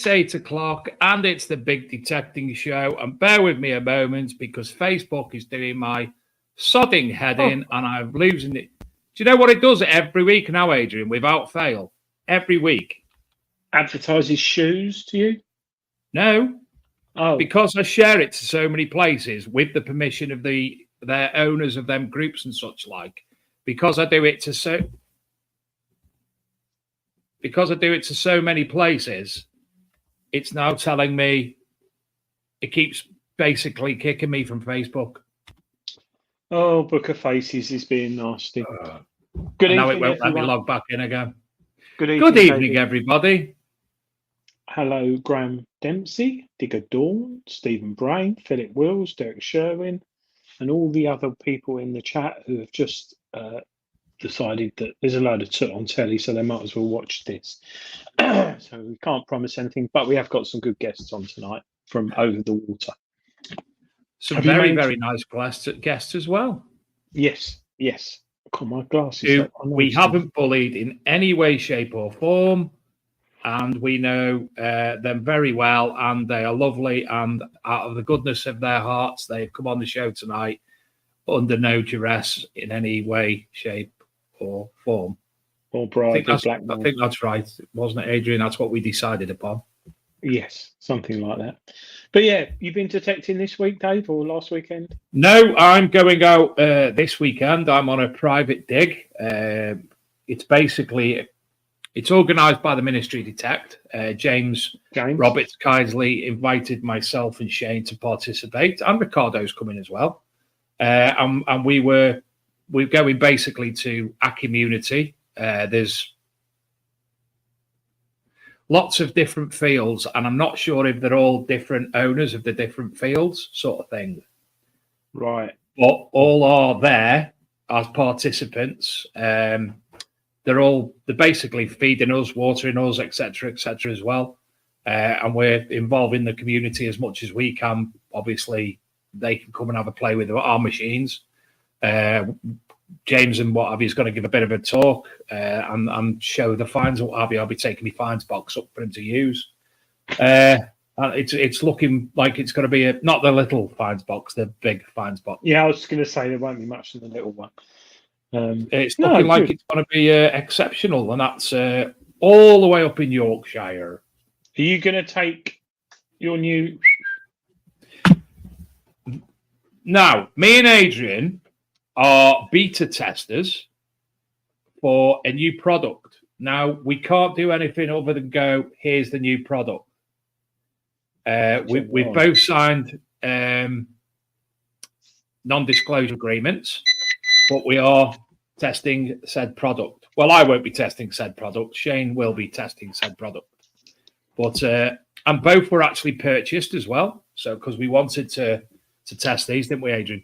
It's 8 o'clock and it's the big detecting show. And bear with me a moment because Facebook is doing my sodding head in and I'm losing it. Do you know what it does every week now, Adrian, without fail? Every week. Advertises shoes to you? No. Oh. Because I share it to so many places with the permission of their owners of them groups and such like. Because I do it to so many places, it's now telling me, it keeps basically kicking me from Facebook. Oh, Book of Faces is being nasty. Good evening, now it won't everyone. let me log back in again. Good evening, David. Everybody. Hello, Graham Dempsey, Digger Dawn, Stephen Brain, Philip Wills, Derek Sherwin, and all the other people in the chat who have just decided that there's a load of soot on telly, so they might as well watch this. So we can't promise anything, but we have got some good guests on tonight from over the water. Some very nice guests as well. Yes. God, my glasses. We haven't bullied in any way, shape, or form, and we know them very well, and they are lovely. And out of the goodness of their hearts, they've come on the show tonight under no duress in any way, shape, or form. Or bribe or blackmail. I think that's right, wasn't it, Adrian? That's what we decided upon. Yes, something like that. But yeah, you've been detecting this week, Dave, or last weekend? No, I'm going out this weekend. I'm on a private dig. It's organised by the Ministry Detect. James Roberts kindly invited myself and Shane to participate, and Ricardo's coming as well. And we're going basically to a community. There's lots of different fields, and I'm not sure if they're all different owners of the different fields, sort of thing. Right. But all are there as participants. They're basically feeding us, watering us, etc., as well. And we're involving the community as much as we can. Obviously, they can come and have a play with our machines. James and what have you is going to give a bit of a talk and show the fines and what have you. I'll be taking my fines box up for him to use. It's looking like it's going to be not the little fines box, the big fines box. Yeah, I was going to say there won't be much in the little one. It's looking like it's going to be exceptional, and that's all the way up in Yorkshire. Are you going to take your new? Now, me and Adrian are beta testers for a new product. Now, we can't do anything other than go, here's the new product. We've both signed non-disclosure agreements, but we are testing said product. Well, I won't be testing said product. Shane will be testing said product. But and both were actually purchased as well. So because we wanted to test these, didn't we, Adrian?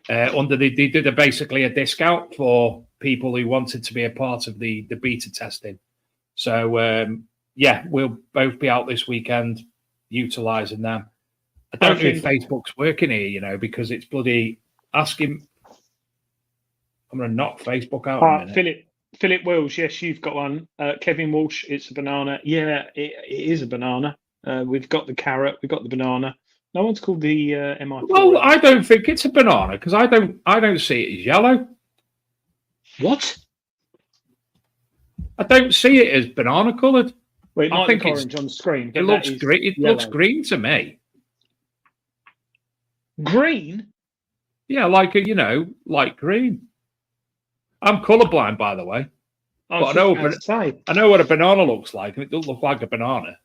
They did basically a discount for people who wanted to be a part of the beta testing. So yeah, we'll both be out this weekend utilising them. I don't know if Facebook's working here, because it's bloody asking. I'm going to knock Facebook out in a minute. Philip Wills, yes, you've got one. Kevin Walsh, it's a banana. Yeah, it is a banana. We've got the carrot, we've got the banana. No one's called the MI4. Well, I don't think it's a banana because I don't see it as yellow. What? I don't see it as banana coloured. Well, I think orange on the screen. It looks green. It looks green to me. Green? Yeah, like light green. I'm colourblind, by the way. But I know what a banana looks like, and it doesn't look like a banana.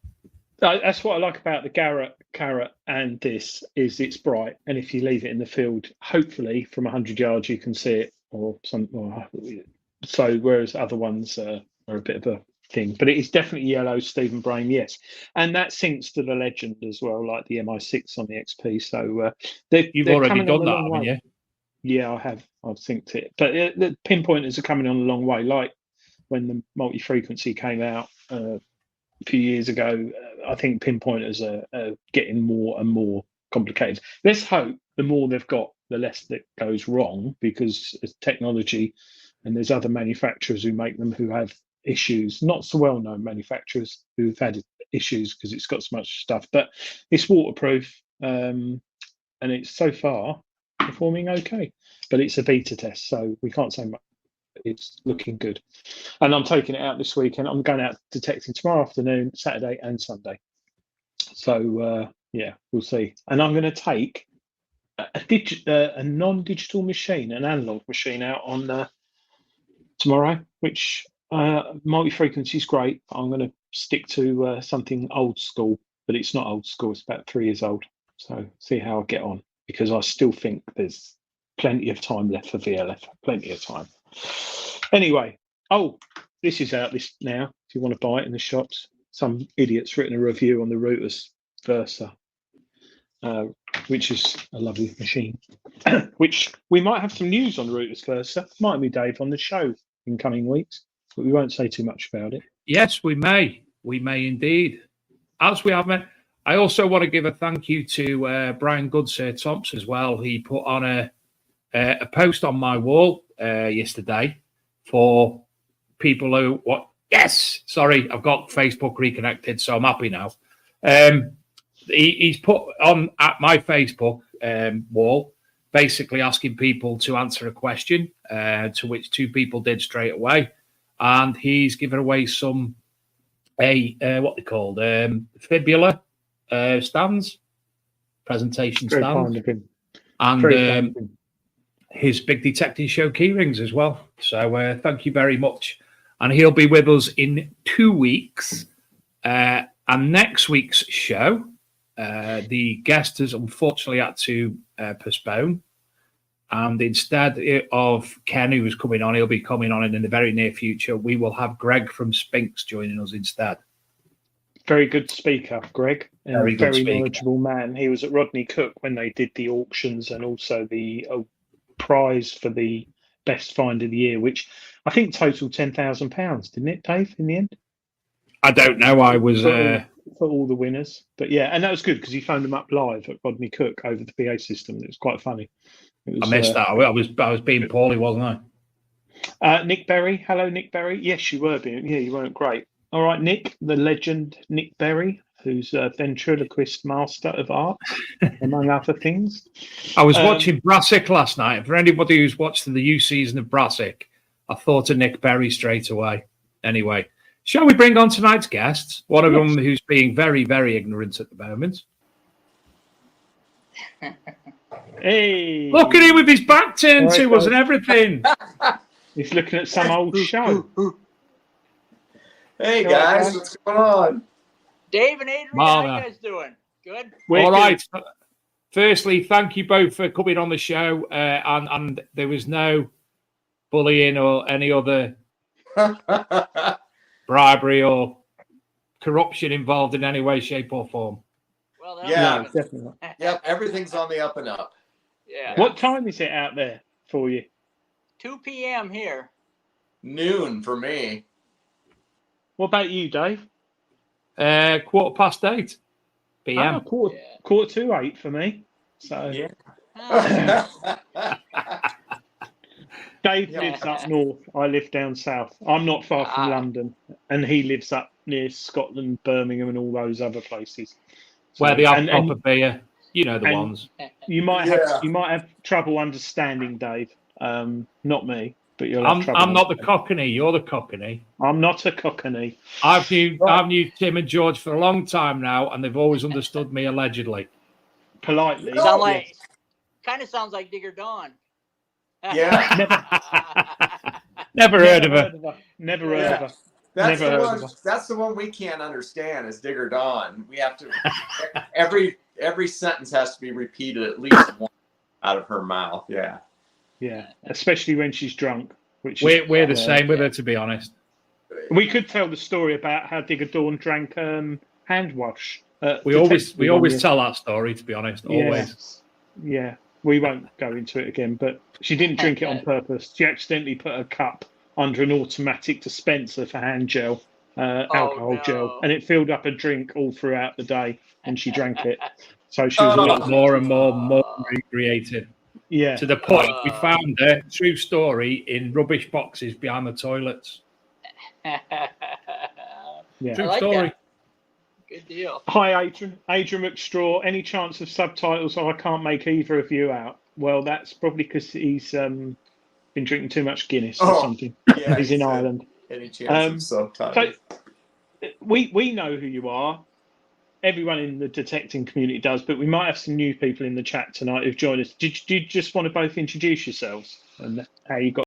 That's what I like about the Garrett carrot and this is it's bright, and if you leave it in the field, hopefully from 100 yards you can see it, or something. So whereas other ones are a bit of a thing, but it is definitely yellow. Stephen Brain, yes, and that syncs to the Legend as well, like the MI6 on the XP. So you've already done that, haven't you? Yeah, I have. I've synced it, but the pinpointers are coming on a long way. Like when the multi-frequency came out a few years ago, I think pinpointers are getting more and more complicated. Let's hope the more they've got, the less that goes wrong, because it's technology, and there's other manufacturers who make them who have issues. Not so well-known manufacturers who've had issues because it's got so much stuff, but it's waterproof, and it's so far performing okay, but it's a beta test, so we can't say much. It's looking good, and I'm taking it out this weekend. I'm going out detecting tomorrow afternoon, Saturday and Sunday. So yeah, we'll see. And I'm going to take a non-digital machine, an analog machine, out on tomorrow, which multi-frequency is great. I'm going to stick to something old school, but it's not old school. It's about 3 years old. So see how I get on, because I still think there's plenty of time left for VLF. Plenty of time. Anyway, this is out this now. If you want to buy it in the shops, some idiot's written a review on the Routers Versa, which is a lovely machine. Which we might have some news on the Routers Versa. Might be Dave on the show in coming weeks, but we won't say too much about it. Yes, we may. We may indeed. As we have met, I also want to give a thank you to Brian Goodsir Thompson as well. He put on a post on my wall yesterday for people who sorry, I've got Facebook reconnected, so I'm happy now. He's put on at my Facebook wall, basically asking people to answer a question, to which 2 people did straight away, and he's given away some what they called fibula stands, presentation stands, and his big detecting show key rings as well. So thank you very much. And he'll be with us in 2 weeks. And next week's show, the guest has unfortunately had to postpone. And instead of Ken, who was coming on, he'll be coming on in the very near future. We will have Greg from Spinks joining us instead. Very good speaker, Greg. Very knowledgeable man. He was at Rodney Cook when they did the auctions and also the prize for the best find of the year, which I think totaled £10,000, didn't it, Dave? In the end, I don't know. I was. for all the winners, but yeah, and that was good because he phoned them up live at Rodney Cook over the PA system. It was quite funny. It was, I missed that. I was being poorly, wasn't I? Nick Berry, hello, Nick Berry. Yes, you were being. Yeah, you weren't great. All right, Nick, the legend, Nick Berry, who's a ventriloquist master of art, among other things. I was watching Brassic last night. For anybody who's watched the U season of Brassic, I thought of Nick Berry straight away. Anyway, shall we bring on tonight's guests? One of them who's being very, very ignorant at the moment. Hey, Look at him with his back turned to us and everything. He's looking at some old show. Hey guys, what's going on? Dave and Adrian, how you guys doing? Good? All right. Firstly, thank you both for coming on the show. And there was no bullying or any other bribery or corruption involved in any way, shape, or form. Well, Yeah. No, definitely not. Yep, everything's on the up and up. Yeah. What time is it out there for you? 2 p.m. here. Noon for me. What about you, Dave? 8:15 p.m. Quarter to 8 for me. So Yeah. Dave lives up north. I live down south. I'm not far from London, and he lives up near Scotland, Birmingham, and all those other places. So, Where they have proper beer. You know the ones. You might have trouble understanding, Dave. Not me, but you'll have trouble. I'm not the Cockney. You're the Cockney. I'm not a Cockney. I've knew Tim and George for a long time now, and they've always understood me allegedly. Politely. Kind of sounds like Digger Dawn. Yeah. Never heard of her. Never heard of her. That's the one we can't understand is Digger Dawn. We have to every sentence has to be repeated at least once out of her mouth. Yeah. Yeah. Especially when she's drunk. Which we're the same with her, to be honest. We could tell the story about how Digger Dawn drank hand wash. We always tell that story, to be honest. Always. Yeah. We won't go into it again, but she didn't drink it on purpose. She accidentally put a cup under an automatic dispenser for hand gel, alcohol gel, and it filled up a drink all throughout the day, and she drank it. So she was a lot more and more creative. Yeah. To the point we found her, true story, in rubbish boxes behind the toilets. Yeah. True story. That. Good deal. Hi, Adrian. Adrian McStraw. Any chance of subtitles? I can't make either of you out. Well, that's probably because he's been drinking too much Guinness or something. Yeah, he's in Ireland. Any chance of subtitles? So we know who you are. Everyone in the detecting community does, but we might have some new people in the chat tonight who've joined us. Did you just want to both introduce yourselves and how you got